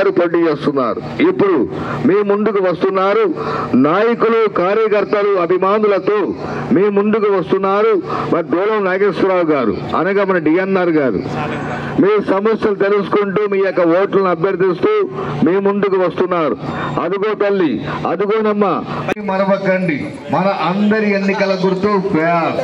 గారు పోటీ చేస్తున్నారు. ఇప్పుడు మీ ముందుకు వస్తున్నారు నాయకులు, కార్యకర్తలు, అభిమానులతో మీ ముందుకు వస్తున్నారు మరి దూలం నాగేశ్వరరావు గారు అనగా మన డిఎన్ఆర్ గారు. మీ సమస్యలు తెలుసుకుంటూ మీ యొక్క ఓట్లను అభ్యర్థిస్తూ మీ ముందుకు వస్తున్నారు. అదుగో తల్లి, అదుగోనమ్మా, మరవకండి. మన అందరి ఎన్నికల గుర్తు ఫ్యాన్.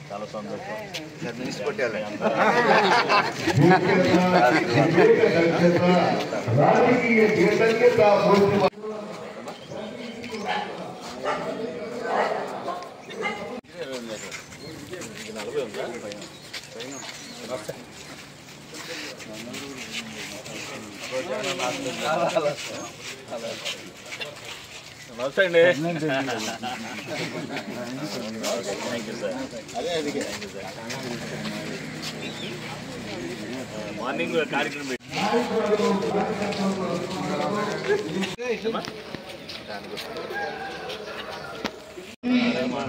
చాలా సంతోషం. నమస్తే అండి. Thank you sir. మార్నింగ్ కార్యక్రమం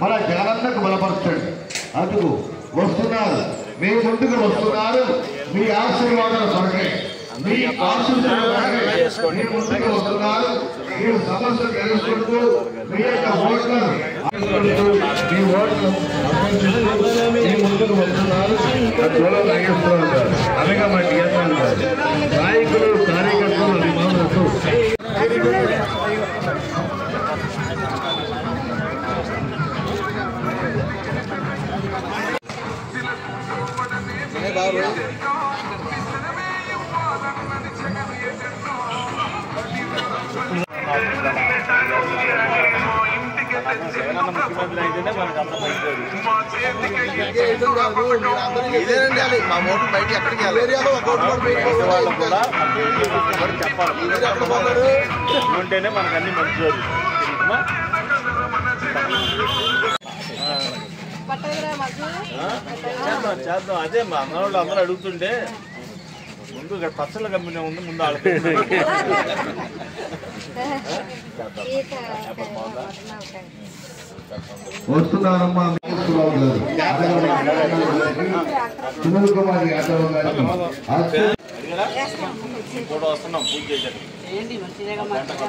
మన జగనన్నకు బలపరచండి. అందుకు వస్తున్నారు, మీ ముందుకు వస్తున్నారు. మీ ఆశీర్వాదాల కొరకే, మీ ఆశీర్వాదాల కొరకే మీ ముందుకు వస్తున్నారు. మీరు సమస్యలు తెలుసుకుంటూ మీ యొక్క ఓట్లను మీ ఓట్లు మీ ముందుకు వస్తున్నారు. దూలం నాగేశ్వరరావు గారు అనగా మా డిఎన్ఆర్ గారు, నాయకులు, కార్యకర్తలు, అభిమానులతో జగనన్న ముఖ్యమంత్రి అయితేనే మనకు అంత మంచిది. మా ఓట్లు బయట ఎక్కడికి వాళ్ళు కూడా చెప్పాలి, ఉంటేనే మనకు అన్ని మంచి చేద్దాం. అదే మా అన్న వాళ్ళు అందరూ అడుగుతుంటే ముందు ఇక్కడ పచ్చళ్ళ కంపెనీ ఉంది, ముందు వస్తున్నారమ్మా. సునీల్ కుమార్ యాదవ్ గారు కూడా వస్తున్నాం. పూజ చేశారు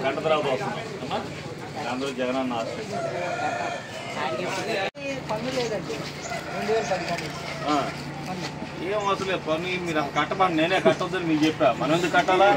గంట తర్వాత వస్తున్నాం. అందరూ జగనన్న ఏం అవసరం లేదు. పని మీరు కట్టమని నేనే కట్టొద్దని మీకు చెప్పా. మనం ఎందుకు కట్టాలా?